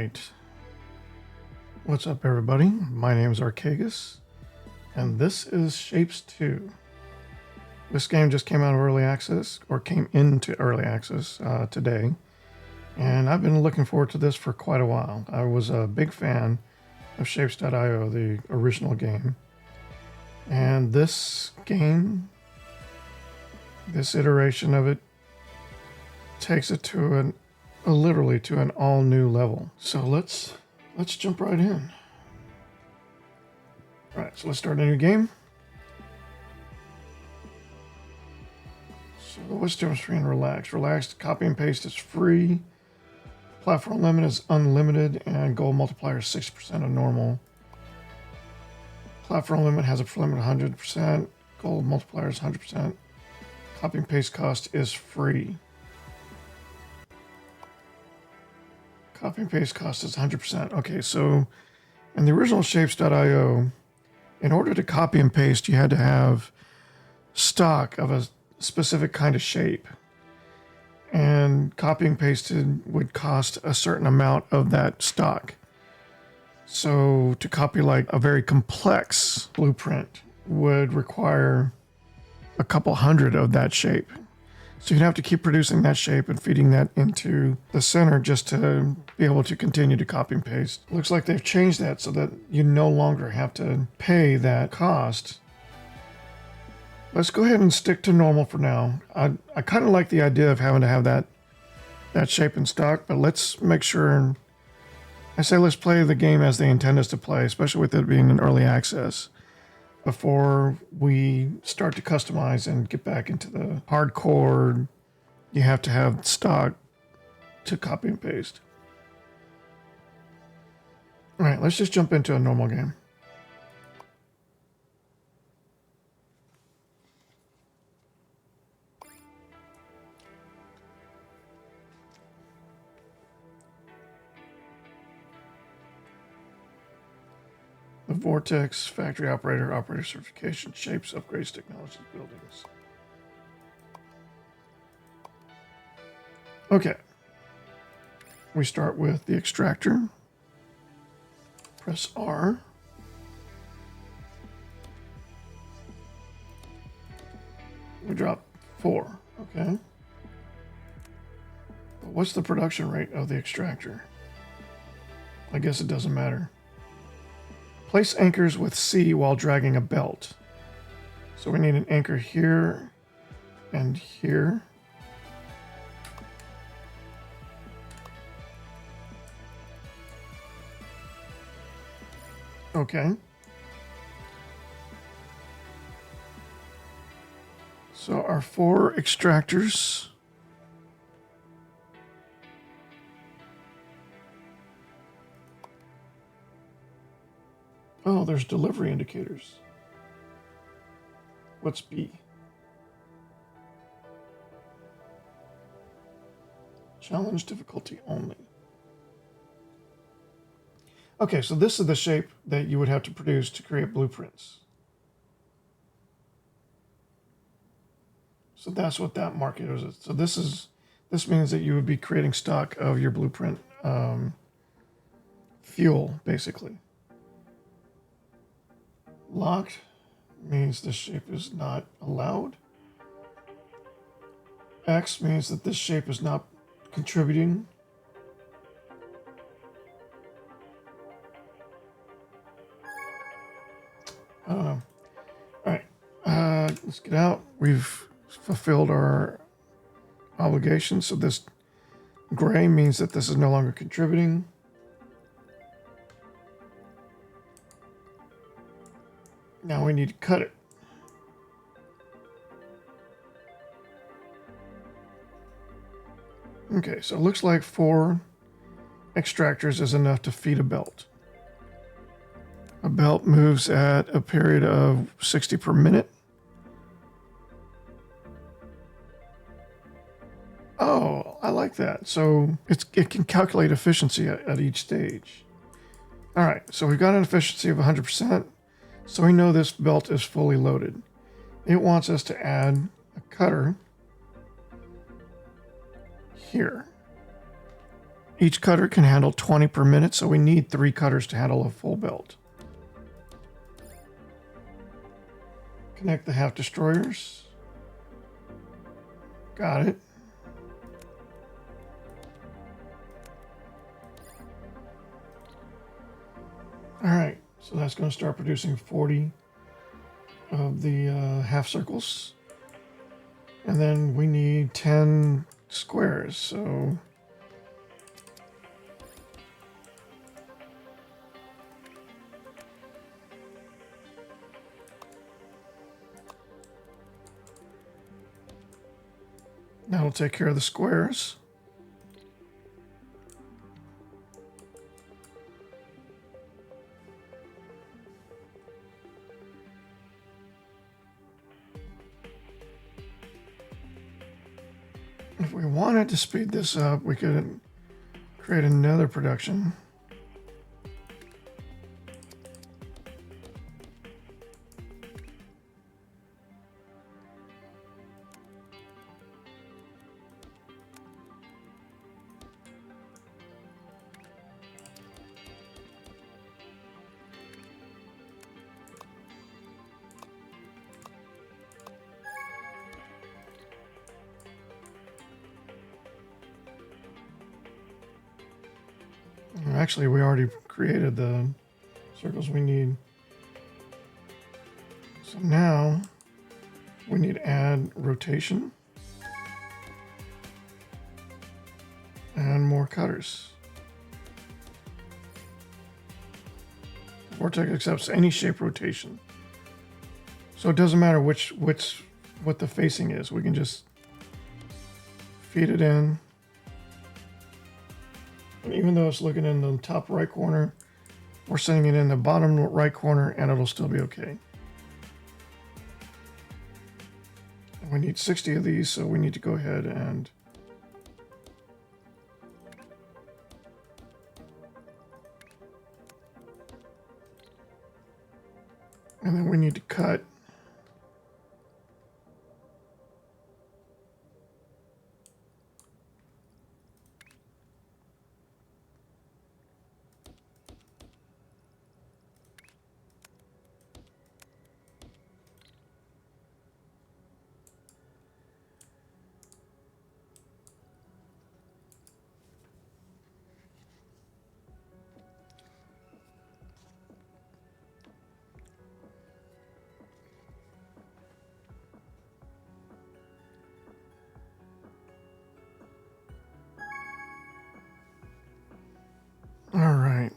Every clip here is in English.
right. What's up, everybody? My name is Arcagus, and this is Shapez 2. This game just came out of early access, or came into early access today, and I've been looking forward to this for quite a while. I was a big fan of Shapez.io, the original game, and this game, this iteration of it, takes it to literally to an all new level. So let's jump right in. All right, so let's start a new game. So what's the difference between relaxed? Relaxed, copy and paste is free. Platform limit is unlimited, and goal multiplier is 60% of normal. Platform limit has a limit of 100%. Goal multiplier is 100%. Copy and paste cost is free. Copy and paste cost is 100%. Okay, so in the original Shapez.io, in order to copy and paste, you had to have stock of a specific kind of shape. And copying and pasted would cost a certain amount of that stock. So to copy like a very complex blueprint would require a couple hundred of that shape. So you'd have to keep producing that shape and feeding that into the center just to be able to continue to copy and paste. Looks like they've changed that so that you no longer have to pay that cost. Let's go ahead and stick to normal for now. I kind of like the idea of having to have that shape in stock, but let's make sure. I say let's play the game as they intend us to play, especially with it being in early access, before we start to customize and get back into the hardcore. You have to have stock to copy and paste. All right, let's just jump into a normal game. The Vortex, Factory Operator, Operator Certification, Shapes, Upgrades, Technologies, Buildings. Okay. We start with the extractor. Press R. We drop 4. Okay. But what's the production rate of the extractor? I guess it doesn't matter. Place anchors with C while dragging a belt. So we need an anchor here and here. Okay. So our 4 extractors. Oh, there's delivery indicators. What's B? Challenge difficulty only. Okay, so this is the shape that you would have to produce to create blueprints. So that's what that marker is. So this means that you would be creating stock of your blueprint fuel, basically. Locked means this shape is not allowed. X means that this shape is not contributing. I don't know. All right, let's get out. We've fulfilled our obligation. So this gray means that this is no longer contributing. Now we need to cut it. Okay, so it looks like 4 extractors is enough to feed a belt. A belt moves at a period of 60 per minute. Oh, I like that. So it can calculate efficiency at each stage. All right, so we've got an efficiency of 100%. So we know this belt is fully loaded. It wants us to add a cutter here. Each cutter can handle 20 per minute, so we need 3 cutters to handle a full build. Connect the half destroyers. Got it. All right, so that's going to start producing 40 of the half circles. And then we need 10 squares, so that'll take care of the squares. If we wanted to speed this up, we could create another production. Actually, we already created the circles we need. So now we need to add rotation and more cutters. Vortex accepts any shape rotation. So it doesn't matter what the facing is. We can just feed it in. And even though it's looking in the top right corner, we're setting it in the bottom right corner and it'll still be okay. And we need 60 of these, so we need to go ahead and then we need to cut. All right.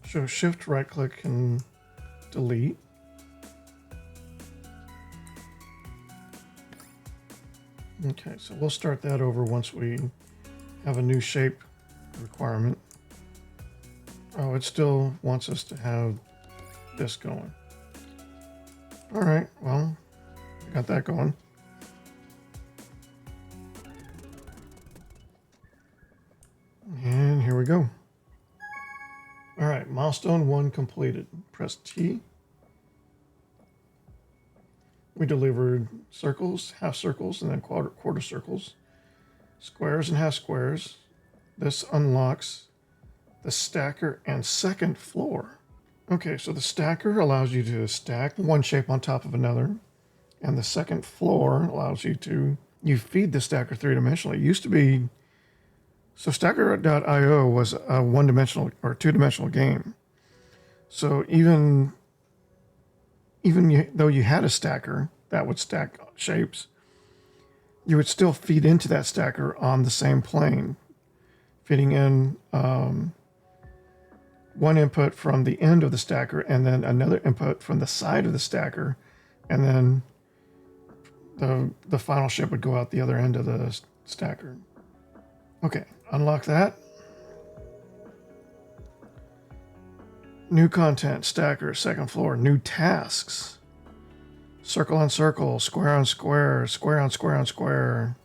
So shift right click and delete. Okay, so we'll start that over once we have a new shape requirement. Oh, it still wants us to have this going. All right, well, we got that going. And here we go. All right, milestone 1 completed. Press T. We delivered circles, half circles, and then quarter circles, squares and half squares. This unlocks the stacker and second floor. Okay, so the stacker allows you to stack one shape on top of another, and the second floor allows you to feed the stacker three-dimensionally. It used to be, so stacker.io was a one-dimensional or two-dimensional game. So even though you had a stacker that would stack shapes, you would still feed into that stacker on the same plane, feeding in one input from the end of the stacker and then another input from the side of the stacker, and then the final shape would go out the other end of the stacker. Okay, unlock that. New content, stacker, second floor, new tasks. Circle on circle, square on square, square on square on square,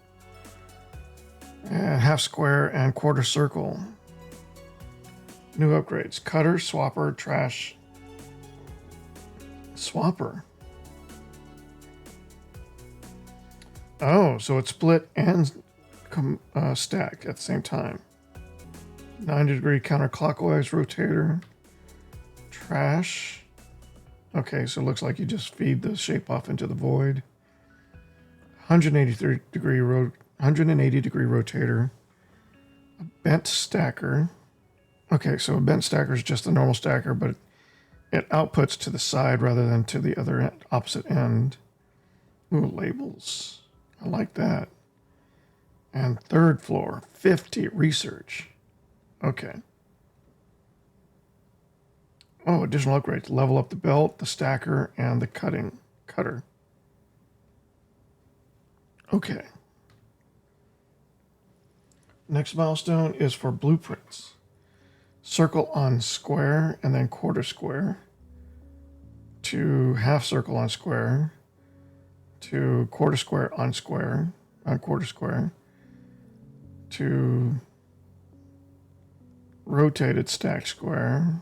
and half square and quarter circle. New upgrades. Cutter, swapper, trash. Swapper. Oh, so it's split and stack at the same time. 90-degree counterclockwise rotator. Trash. Okay, so it looks like you just feed the shape off into the void. 180 degree rotator. A bent stacker. Okay, so a bent stacker is just a normal stacker, but it outputs to the side rather than to the other end, opposite end. Ooh, labels. I like that. And third floor, 50 research. Okay. Oh, additional upgrades. Level up the belt, the stacker, and the cutter. Okay. Next milestone is for blueprints. Circle on square and then quarter square. To half circle on square. To quarter square on square. On quarter square. To rotated stack square.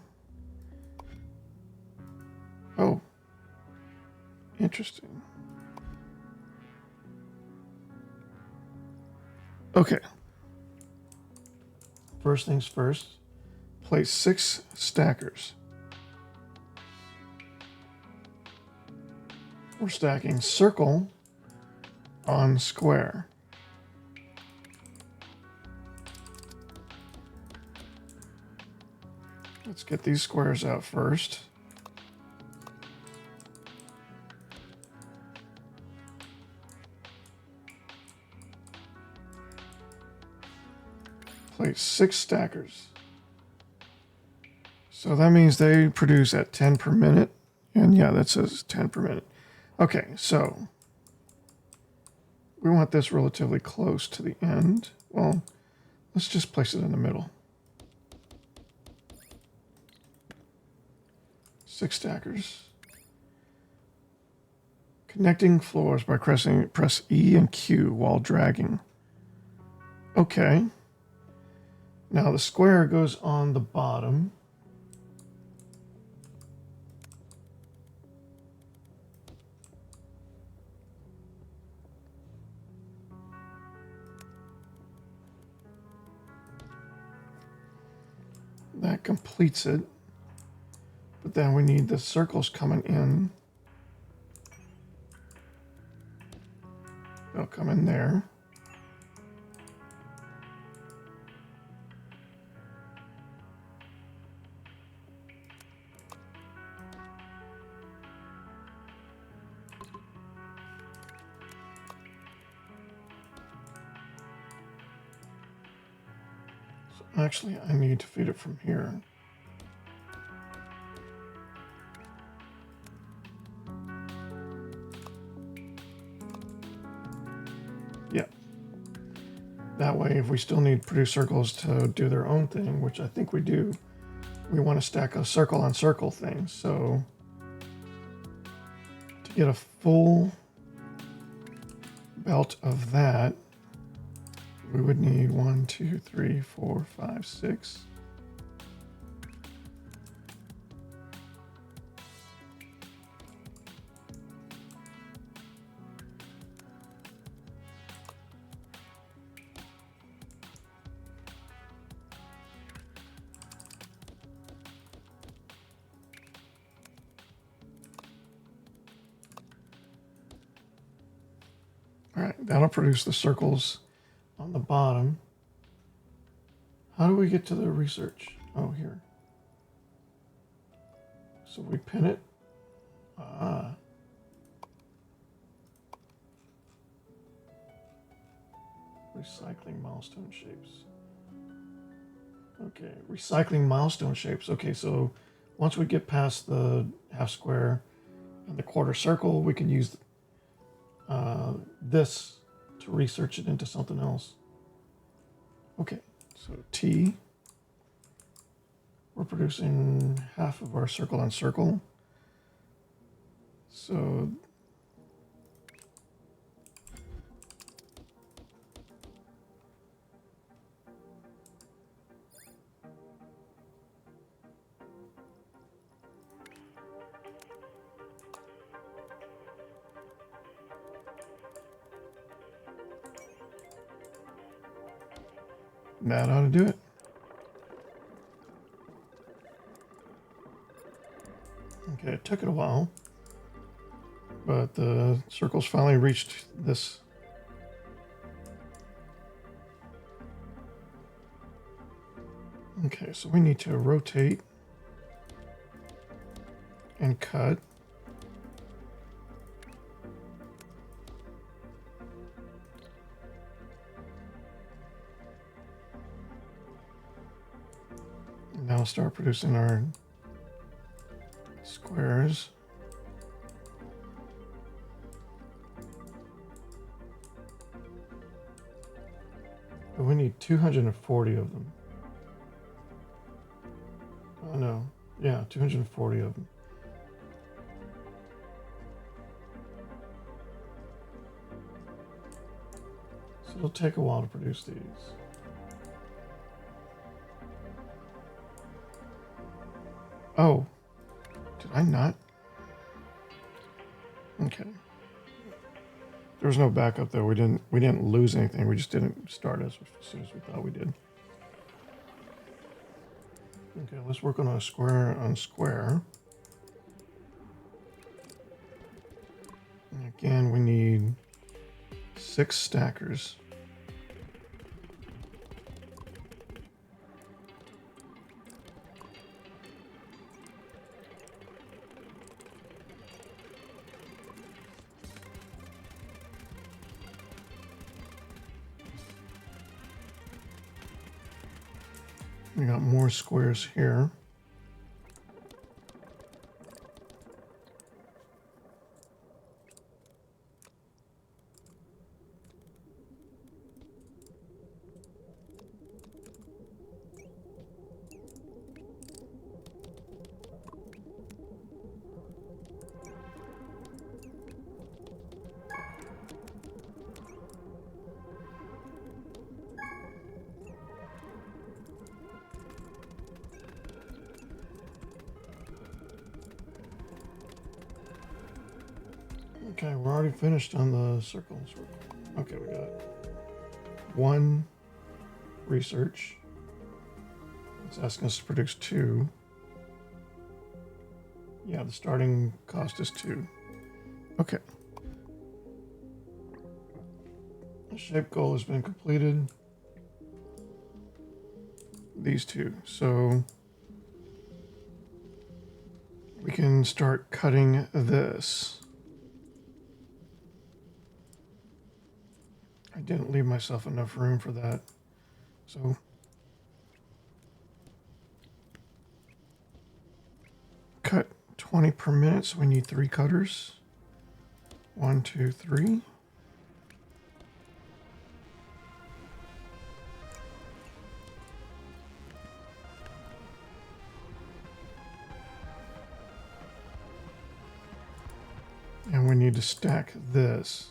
Oh. Interesting. Okay. First things first. Place 6 stackers. We're stacking circle on square. Let's get these squares out first. Place 6 stackers. So that means they produce at 10 per minute. And yeah, that says 10 per minute. Okay, so we want this relatively close to the end. Well, let's just place it in the middle. 6 stackers. Connecting floors by press E and Q while dragging. Okay. Now the square goes on the bottom. That completes it. But then we need the circles coming in. They'll come in there. So actually, I need to feed it from here. Yeah. That way, if we still need produce circles to do their own thing, which I think we do, we want to stack a circle on circle thing. So to get a full belt of that, we would need 1, 2, 3, 4, 5, 6. All right, that'll produce the circles on the bottom. How do we get to the research? Oh, here. So we pin it. Ah. Recycling milestone shapes. Okay, recycling milestone shapes. Okay, so once we get past the half square and the quarter circle, we can use this to research it into something else. Okay, so T. We're producing half of our circle on circle. So That ought to do it. Okay, it took it a while, but the circles finally reached this. Okay, so we need to rotate and cut. And now start producing our squares. But we need 240 of them. Oh no, yeah, 240 of them. So it'll take a while to produce these. Oh, did I not? Okay. There was no backup though. We didn't lose anything. We just didn't start as soon as we thought we did. Okay, let's work on a square on square. And again, we need 6 stackers. We got more squares here. Okay, we're already finished on the circles. Okay, we got 1 research. It's asking us to produce 2. Yeah, the starting cost is 2. Okay. The shape goal has been completed. These 2. So we can start cutting this. I didn't leave myself enough room for that. So cut 20 per minute, so we need 3 cutters. 1, 2, 3. And we need to stack this.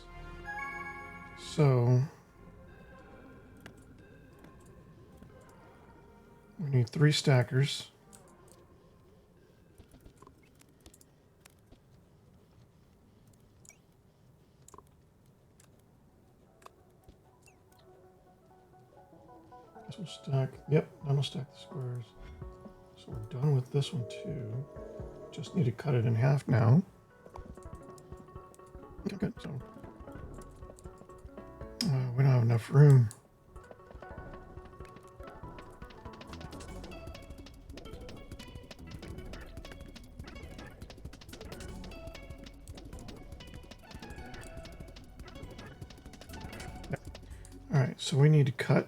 So we need 3 stackers. This will stack. Yep, that'll stack the squares. So we're done with this one too. Just need to cut it in half now. Okay, good. So we don't have enough room. All right, so we need to cut.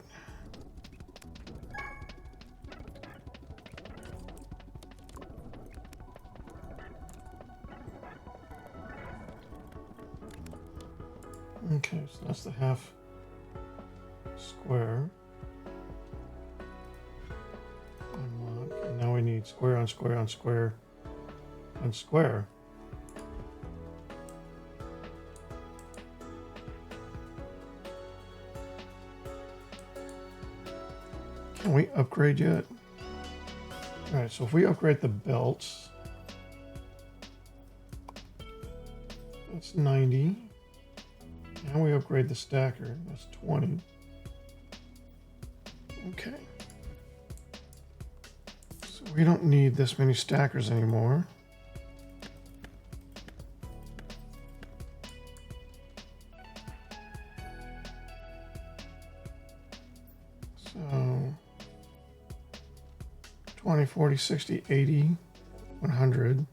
Okay, so that's the half square. Unlock. And now we need square on square on square on square. Can we upgrade yet? All right, so if we upgrade the belts, that's 90. Now we upgrade the stacker, that's 20. Okay. So we don't need this many stackers anymore. So 20, 40, 60, 80, 100.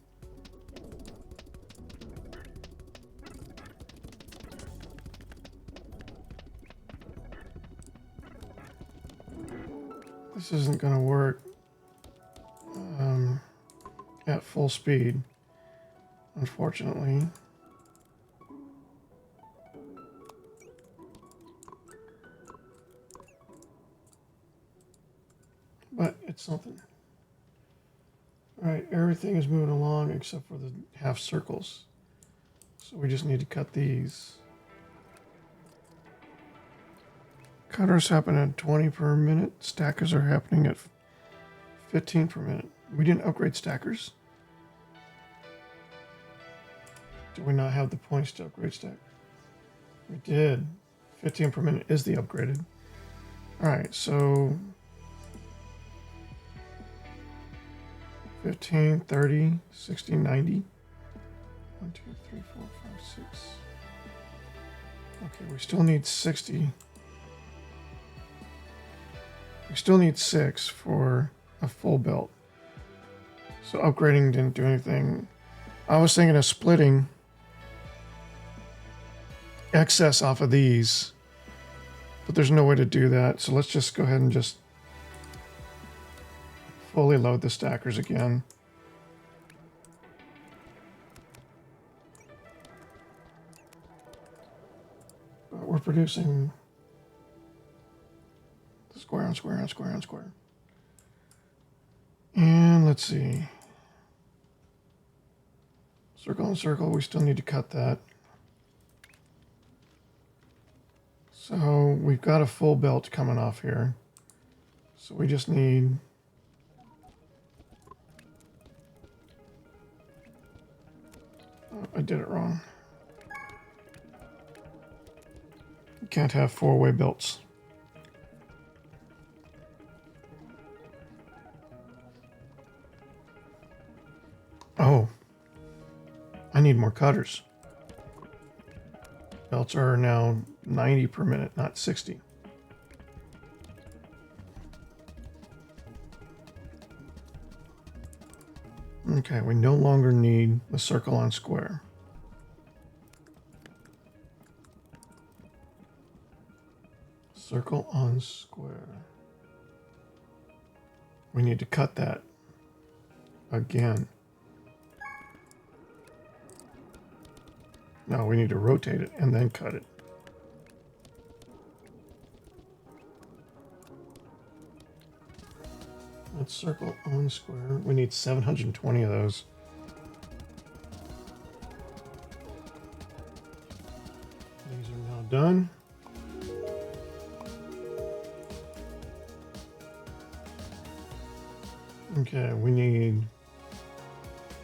This isn't going to work at full speed, unfortunately. But it's something. All right, everything is moving along except for the half circles. So we just need to cut these. Cutters happen at 20 per minute. Stackers are happening at 15 per minute. We didn't upgrade stackers. Do we not have the points to upgrade stack? We did. 15 per minute is the upgraded. All right, so 15, 30, 60, 90. 1, 2, 3, 4, 5, 6. Okay, we still need 60. We still need 6 for a full belt. So upgrading didn't do anything. I was thinking of splitting excess off of these, but there's no way to do that. So let's just go ahead and just fully load the stackers again. But we're producing square on square on square on square. And let's see. Circle on circle, we still need to cut that. So we've got a full belt coming off here. So we just need I did it wrong. You can't have four-way belts. Oh, I need more cutters. Belts are now 90 per minute, not 60. Okay, we no longer need the circle on square. Circle on square. We need to cut that again. No, we need to rotate it and then cut it. Let's circle on square. We need 720 of those. These are now done. Okay, we need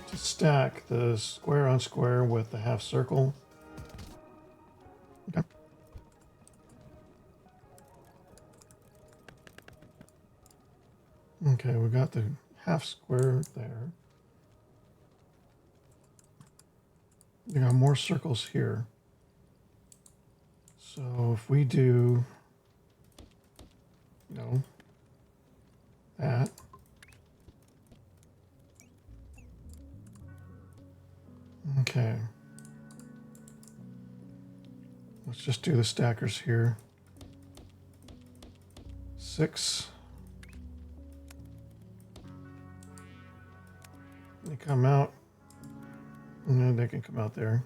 to stack the square on square with the half circle. Okay. Okay, we got the half square there. We got more circles here. So if we do, that. Okay. Let's just do the stackers here. 6. They come out, and then they can come out there.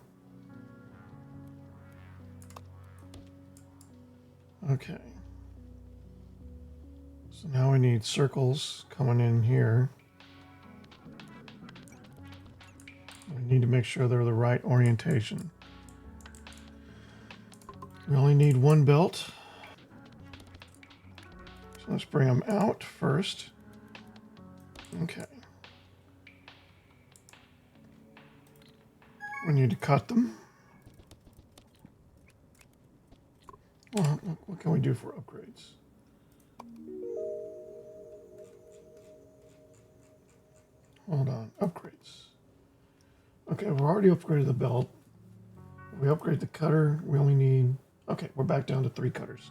Okay. So now we need circles coming in here. We need to make sure they're the right orientation. We only need one belt. So let's bring them out first. Okay. We need to cut them. Well, what can we do for upgrades? Hold on, upgrades. Okay, we already upgraded the belt. We upgrade the cutter. We only need... Okay, we're back down to 3 cutters.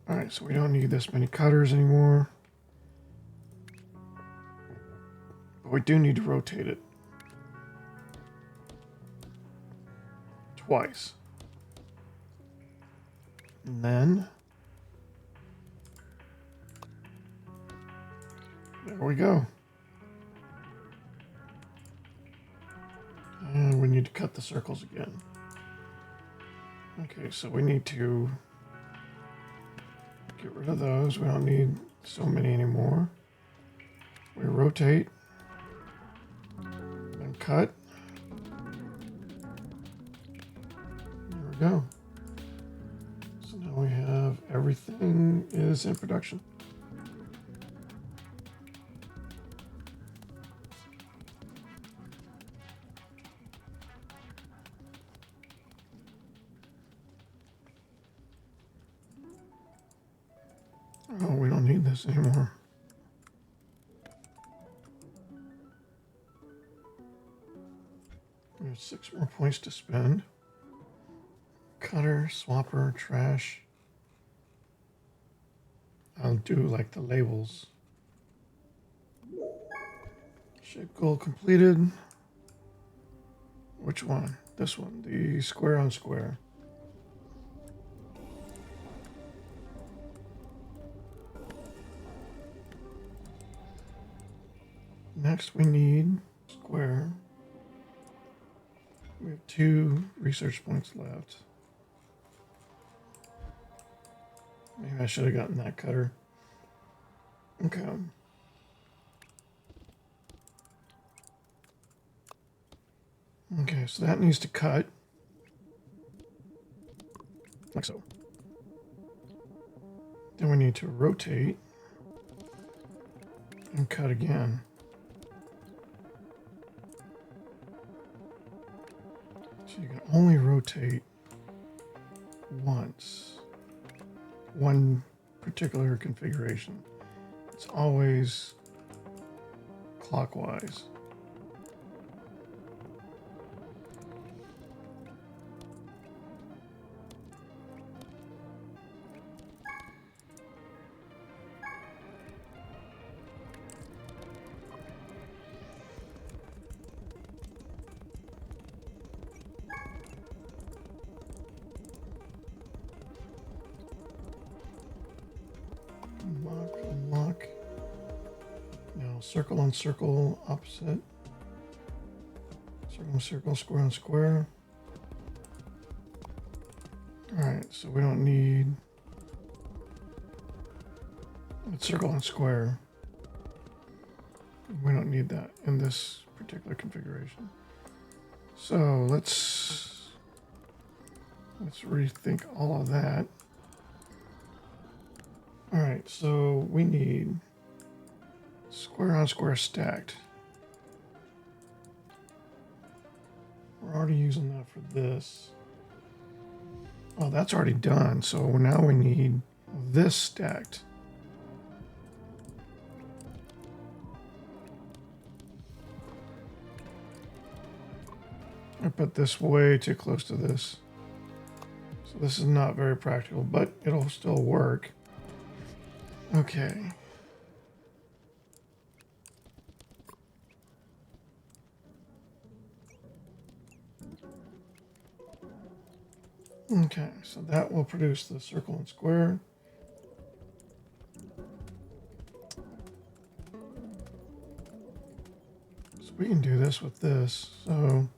All right, so we don't need this many cutters anymore. But we do need to rotate it. Twice. And then... There we go. And we need to cut the circles again. Okay, so we need to get rid of those. We don't need so many anymore. We rotate and cut. There we go. So now we have everything is in production. Oh, we don't need this anymore. There's 6 more points to spend. Cutter, swapper, trash. I'll do like the labels. Shape goal completed. Which one? This one, the square on square. Next we need square. We have 2 research points left. Maybe I should have gotten that cutter. Okay. Okay, so that needs to cut. Like so. Then we need to rotate and cut again. So you can only rotate once. One particular configuration. It's always clockwise. Unlock. Now circle on circle, opposite. Circle on circle, square on square. Alright, so we don't need... It's circle on square. We don't need that in this particular configuration. So let's rethink all of that. All right, so we need square on square stacked. We're already using that for this. Oh, that's already done. So now we need this stacked. I put this way too close to this. So this is not very practical, but it'll still work. Okay. Okay, so that will produce the circle and square. So we can do this with this. So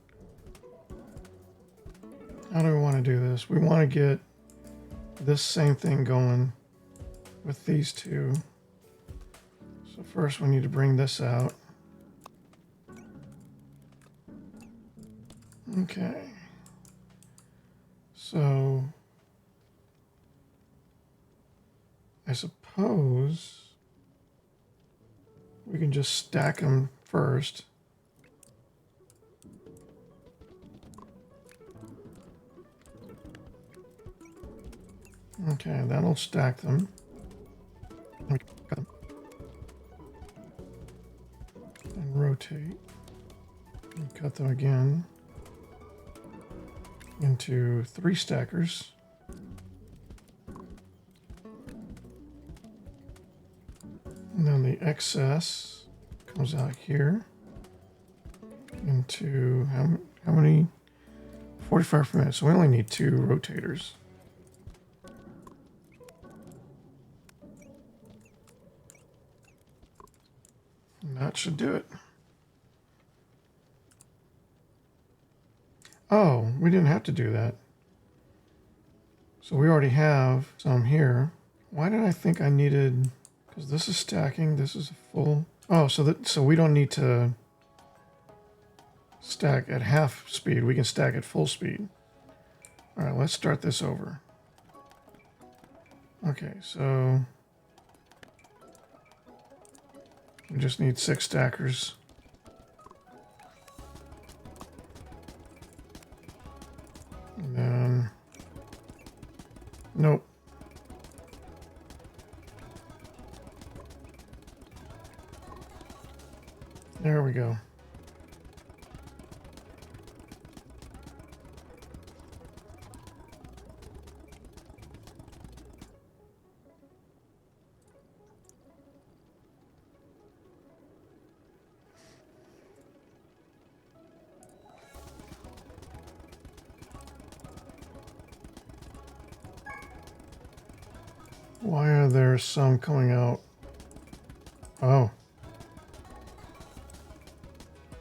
how do we want to do this? We want to get this same thing going with these two. So first we need to bring this out. Okay. So I suppose we can just stack them first. Okay, that'll stack them. Cut them. And rotate. And cut them again into 3 stackers. And then the excess comes out here into how many? 45 per minute. So we only need 2 rotators. And that should do it. Oh, we didn't have to do that. So we already have some here. Why did I think I needed... Because this is stacking, this is full. Oh, so we don't need to stack at half speed. We can stack at full speed. All right, let's start this over. Okay, so we just need 6 stackers. And then, nope. There we go. Why are there some coming out? Oh.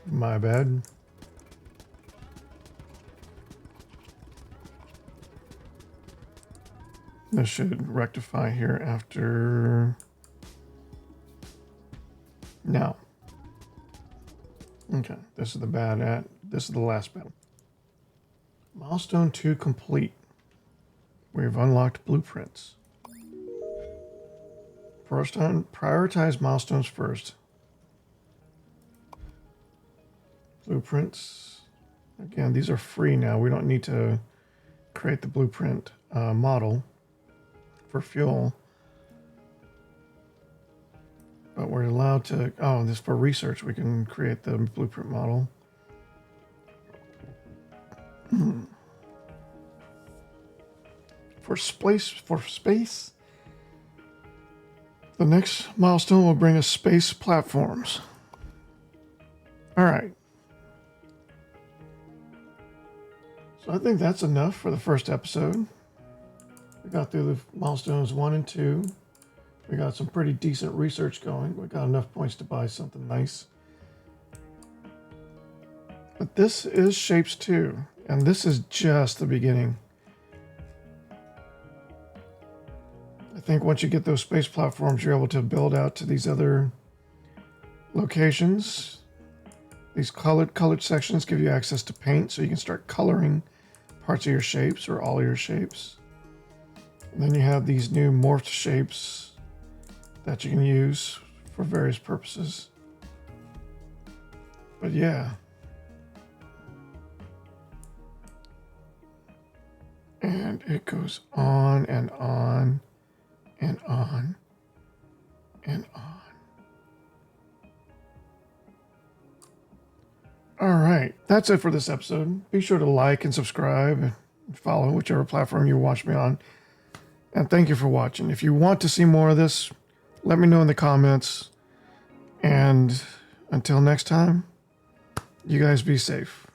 My bad. This should rectify here after... Now. Okay, this is this is the last battle. Milestone 2 complete. We've unlocked blueprints. Prioritize milestones first. Blueprints. Again, these are free now. We don't need to create the blueprint model for fuel. But we're allowed to... Oh, this for research. We can create the blueprint model. For space, the next milestone will bring us space platforms. All right. So I think that's enough for the first episode. We got through the milestones 1 and 2. We got some pretty decent research going. We got enough points to buy something nice. But this is Shapes 2, and this is just the beginning. I think once you get those space platforms, you're able to build out to these other locations. These colored sections give you access to paint, so you can start coloring parts of your shapes or all of your shapes. And then you have these new morphed shapes that you can use for various purposes. But yeah. And it goes on and on and on and on. All right, that's it for this episode. Be sure to like and subscribe and follow whichever platform you watch me on. And thank you for watching. If you want to see more of this, let me know in the comments. And until next time, you guys be safe.